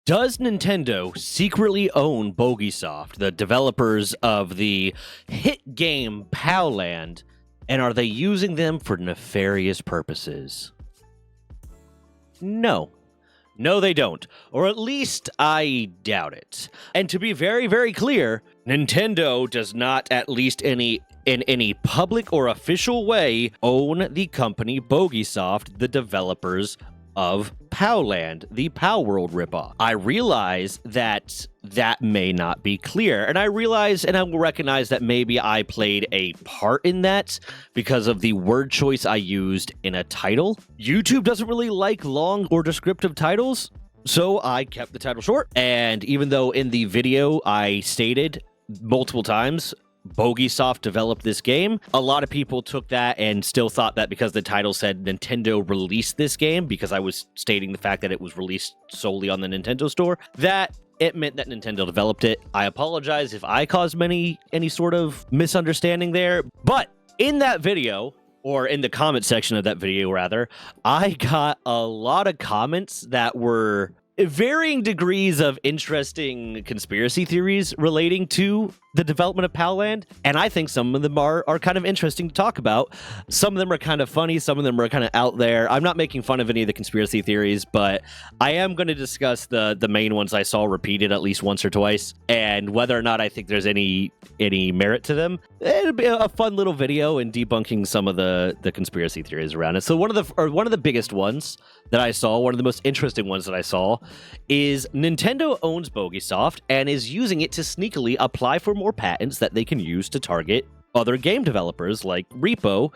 Does Nintendo secretly own Bogeysoft, the developers of the hit game Palland, and are they using them for nefarious purposes? No. No, they don't. Or at least I doubt it. And to be very, very clear, Nintendo does not, at least in any public or official way, own the company Bogeysoft, the developers of Palland, the Palworld ripoff. I realize that may not be clear, and I realize and I will recognize that maybe I played a part in that because of the word choice I used in a title. YouTube doesn't really like long or descriptive titles, so I kept the title short. And even though in the video I stated multiple times Bogeysoft developed this game, a lot of people took that and still thought that because the title said Nintendo released this game, because I was stating the fact that it was released solely on the Nintendo store, that it meant that Nintendo developed it. I apologize if I caused any sort of misunderstanding there, but in that video, or in the comment section of that video rather, I got a lot of comments that were varying degrees of interesting conspiracy theories relating to the development of Palland, and I think some of them are kind of interesting to talk about. Some of them are kind of funny, some of them are kind of out there. I'm not making fun of any of the conspiracy theories, but I am going to discuss the main ones I saw repeated at least once or twice, and whether or not I think there's any merit to them. It'll be a fun little video in debunking some of the conspiracy theories around it. So one of the biggest ones that I saw, one of the most interesting ones that I saw, is Nintendo owns Bogeysoft and is using it to sneakily apply for more patents that they can use to target other game developers like Repo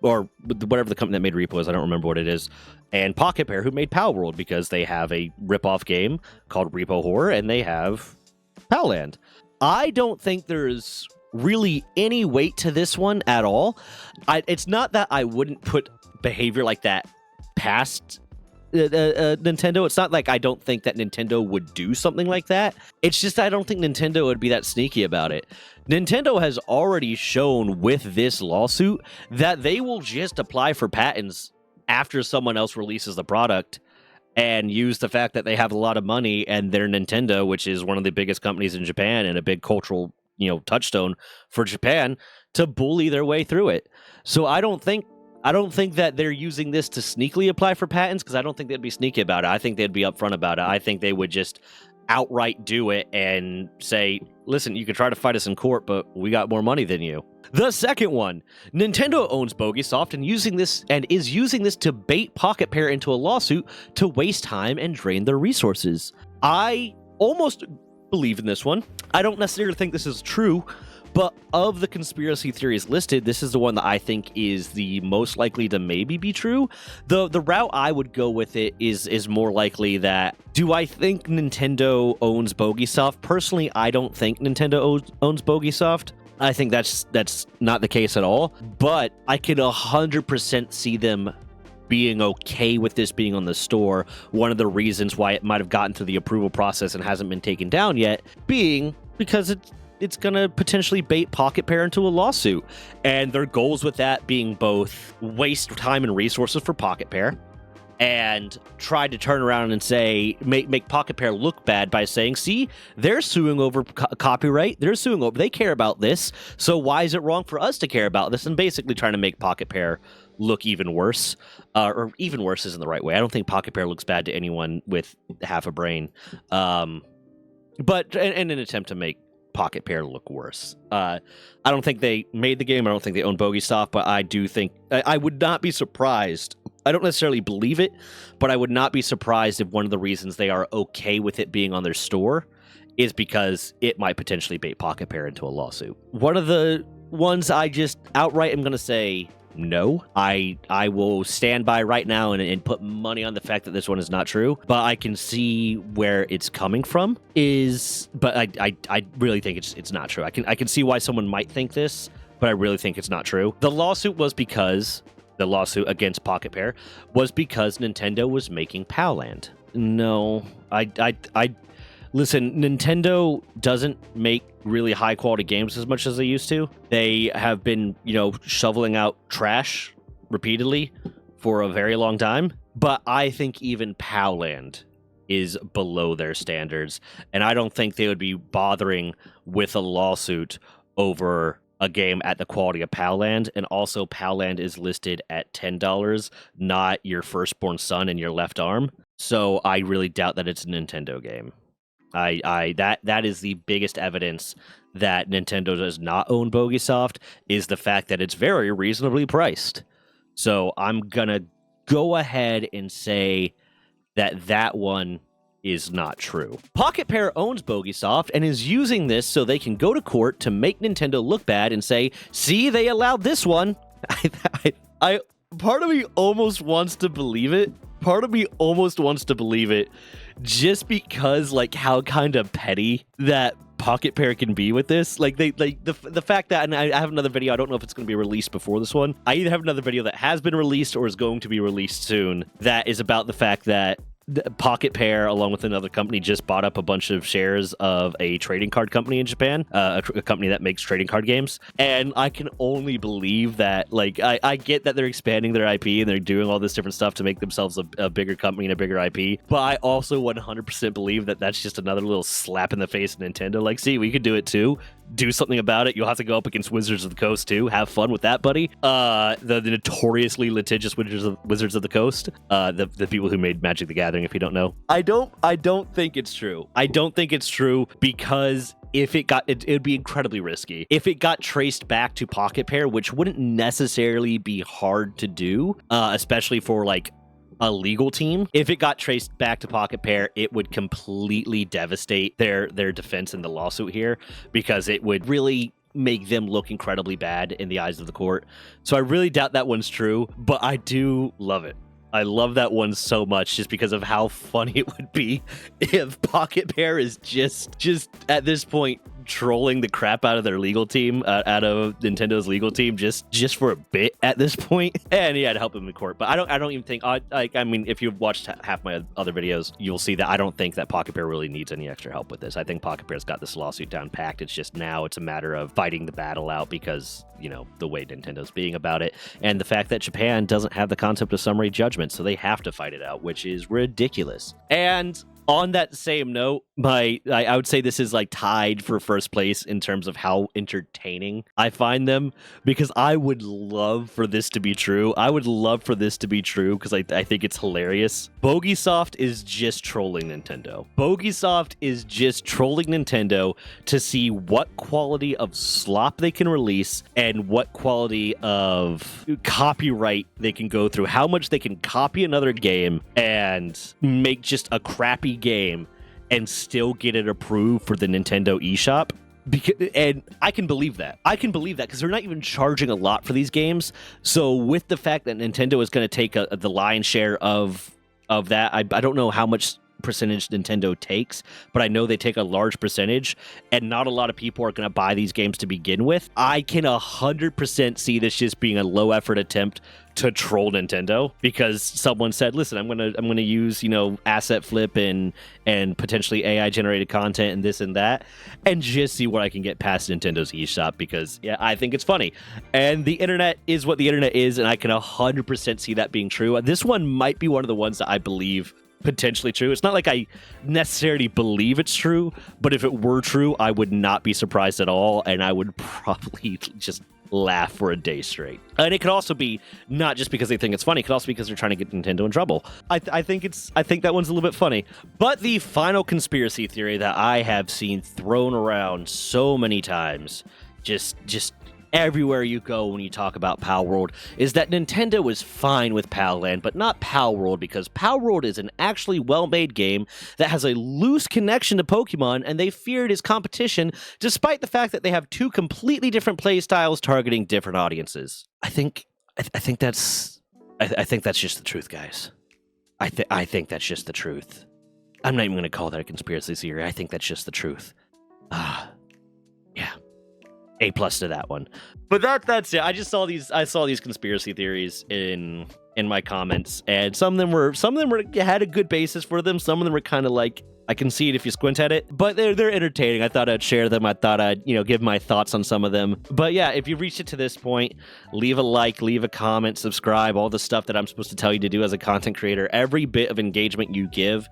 or whatever the company that made Repo is, I don't remember what it is, and Pocket Pair, who made Palworld, because they have a rip-off game called Repo Horror and they have Palland. I don't think there's really any weight to this one at all. It's not that I wouldn't put behavior like that past Nintendo. It's not like I don't think that Nintendo would do something like that. It's just I don't think Nintendo would be that sneaky about it. Nintendo has already shown with this lawsuit that they will just apply for patents after someone else releases the product and use the fact that they have a lot of money and they're Nintendo, which is one of the biggest companies in Japan and a big cultural, touchstone for Japan, to bully their way through it. So I don't think that they're using this to sneakily apply for patents, because I don't think they'd be sneaky about it. I think they'd be upfront about it. I think they would just outright do it and say, listen, you can try to fight us in court, but we got more money than you. The second one, Nintendo owns Bogeysoft and is using this to bait Pocket Pair into a lawsuit to waste time and drain their resources. I almost believe in this one. I don't necessarily think this is true, but of the conspiracy theories listed, this is the one that I think is the most likely to maybe be true. The route I would go with it is more likely that, do I think Nintendo owns Bogeysoft? Personally, I don't think Nintendo owns Bogeysoft. I think that's not the case at all. But I could 100% see them being okay with this being on the store. One of the reasons why it might have gotten through the approval process and hasn't been taken down yet being because it's going to potentially bait Pocket Pair into a lawsuit. And their goals with that being both waste time and resources for Pocket Pair and try to turn around and say, make Pocket Pair look bad by saying, see, they're suing over copyright. They care about this. So why is it wrong for us to care about this? And basically trying to make Pocket Pair look even worse. Or even worse isn't the right way. I don't think Pocket Pair looks bad to anyone with half a brain. But in an attempt to make Pocket Pair look worse. I don't think they made the game. I don't think they own Bogeysoft, but I do think I would not be surprised. I don't necessarily believe it, but I would not be surprised if one of the reasons they are okay with it being on their store is because it might potentially bait Pocket Pair into a lawsuit. One of the ones I just outright am going to say no. I will stand by right now and put money on the fact that this one is not true, but I can see where it's coming from. But I really think it's not true. I can see why someone might think this, but I really think it's not true. The lawsuit against Pocket Pair was because Nintendo was making Palland. No, listen, Nintendo doesn't make really high quality games as much as they used to. They have been, shoveling out trash repeatedly for a very long time. But I think even Palland is below their standards. And I don't think they would be bothering with a lawsuit over a game at the quality of Palland. And also, Palland is listed at $10, not your firstborn son and your left arm. So I really doubt that it's a Nintendo game. That is the biggest evidence that Nintendo does not own Bogeysoft, is the fact that it's very reasonably priced. So I'm gonna go ahead and say that one is not true. Pocket Pair owns Bogeysoft and is using this so they can go to court to make Nintendo look bad and say, see, they allowed this one. I part of me almost wants to believe it. Just because, like, how kind of petty that Pocket Pair can be with this. Like, the fact that, and I have another video, I don't know if it's going to be released before this one. I either have another video that has been released or is going to be released soon that is about the fact that Pocket Pair, along with another company, just bought up a bunch of shares of a trading card company in Japan, a company that makes trading card games. And I can only believe that, like, I get that they're expanding their IP and they're doing all this different stuff to make themselves a bigger company and a bigger IP. But I also 100% believe that that's just another little slap in the face of Nintendo. Like, see, we could do it too. Do something about it. You'll have to go up against Wizards of the Coast too. Have fun with that, buddy. The notoriously litigious Wizards of the Coast. The people who made Magic the Gathering, if you don't know. I don't think it's true. I don't think it's true because if it got, it'd be incredibly risky. If it got traced back to Pocket Pair, which wouldn't necessarily be hard to do, especially for like a legal team. If it got traced back to Pocket Pair, it would completely devastate their defense in the lawsuit here, because it would really make them look incredibly bad in the eyes of the court. So I really doubt that one's true, but I do love it. I love that one so much just because of how funny it would be if Pocket Pair is just at this point trolling the crap out of their legal team, out of Nintendo's legal team, just for a bit at this point. And yeah, to help them in court. But I don't even think, I mean, if you've watched half my other videos, you'll see that I don't think that Pocket Pair really needs any extra help with this. I think Pocket Pair's got this lawsuit down packed. It's just now it's a matter of fighting the battle out because, you know, the way Nintendo's being about it, and the fact that Japan doesn't have the concept of summary judgment, so they have to fight it out, which is ridiculous. And on that same note, I would say this is like tied for first place in terms of how entertaining I find them, because I would love for this to be true. Because I think it's hilarious. Bogeysoft is just trolling Nintendo. Bogeysoft is just trolling Nintendo to see what quality of slop they can release and what quality of copyright they can go through, how much they can copy another game and make just a crappy game and still get it approved for the Nintendo eShop. And I can believe that. Because they're not even charging a lot for these games. So with the fact that Nintendo is going to take the lion's share of that, I don't know how much percentage Nintendo takes, but I know they take a large percentage, and not a lot of people are going to buy these games to begin with. I can 100% see this just being a low effort attempt to troll Nintendo, because someone said, listen, I'm gonna use, you know, asset flip and potentially AI generated content and this and that, and just see what I can get past Nintendo's eShop, because yeah, I think it's funny. And the internet is what the internet is, and I can 100% see that being true. This one might be one of the ones that I believe potentially true. It's not like I necessarily believe it's true, but if it were true, I would not be surprised at all, and I would probably just laugh for a day straight. And it could also be not just because they think it's funny, it could also be because they're trying to get Nintendo in trouble. I think that one's a little bit funny. But the final conspiracy theory that I have seen thrown around so many times, just everywhere you go when you talk about Palworld, is that Nintendo is fine with Palland, but not Palworld, because Palworld is an actually well-made game that has a loose connection to Pokemon, and they fear it is competition, despite the fact that they have two completely different play styles targeting different audiences. I think that's just the truth, guys. I think that's just the truth. I'm not even going to call that a conspiracy theory. I think that's just the truth. Yeah. A+ to that one. But that's it. I saw these conspiracy theories in my comments, and some of them had a good basis for them. Some of them were kind of like, I can see it if you squint at it, but they're entertaining. I thought I'd share them. I thought I'd, give my thoughts on some of them. But yeah, if you've reached it to this point, leave a like, leave a comment, subscribe, all the stuff that I'm supposed to tell you to do as a content creator. Every bit of engagement you give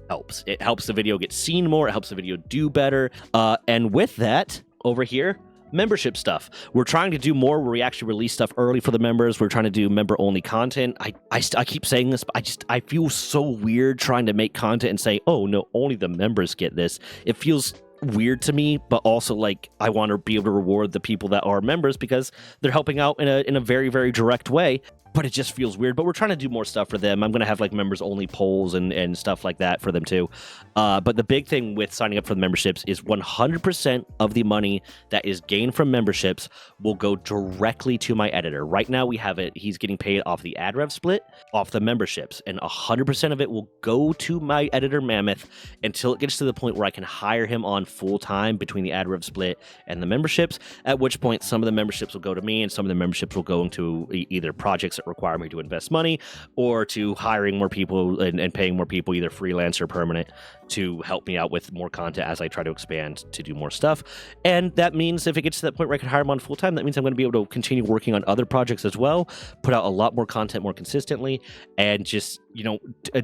helps. It helps the video get seen more. It helps the video do better. And with that, over here, membership stuff. We're trying to do more where we actually release stuff early for the members. We're trying to do member-only content. I keep saying this, but I feel so weird trying to make content and say, oh, no, only the members get this. It feels weird to me, but also like I want to be able to reward the people that are members because they're helping out in a very, very direct way. But it just feels weird. But we're trying to do more stuff for them. I'm going to have like members only polls and stuff like that for them too. But the big thing with signing up for the memberships is 100% of the money that is gained from memberships will go directly to my editor. Right now we have it. He's getting paid off the ad rev split, off the memberships, and 100% of it will go to my editor Mammoth until it gets to the point where I can hire him on full time between the ad rev split and the memberships. At which point some of the memberships will go to me and some of the memberships will go into either projects that require me to invest money or to hiring more people and paying more people, either freelance or permanent, to help me out with more content as I try to expand to do more stuff. And that means if it gets to that point where I can hire them on full time, that means I'm going to be able to continue working on other projects as well, put out a lot more content more consistently, and just,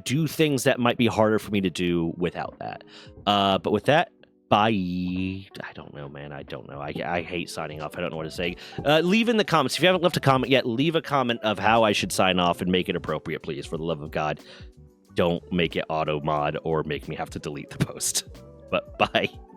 do things that might be harder for me to do without that. But with that, bye. I don't know, man. I don't know. I hate signing off. I don't know what to say. Leave in the comments. If you haven't left a comment yet, leave a comment of how I should sign off and make it appropriate, please. For the love of God, don't make it auto mod or make me have to delete the post. But bye.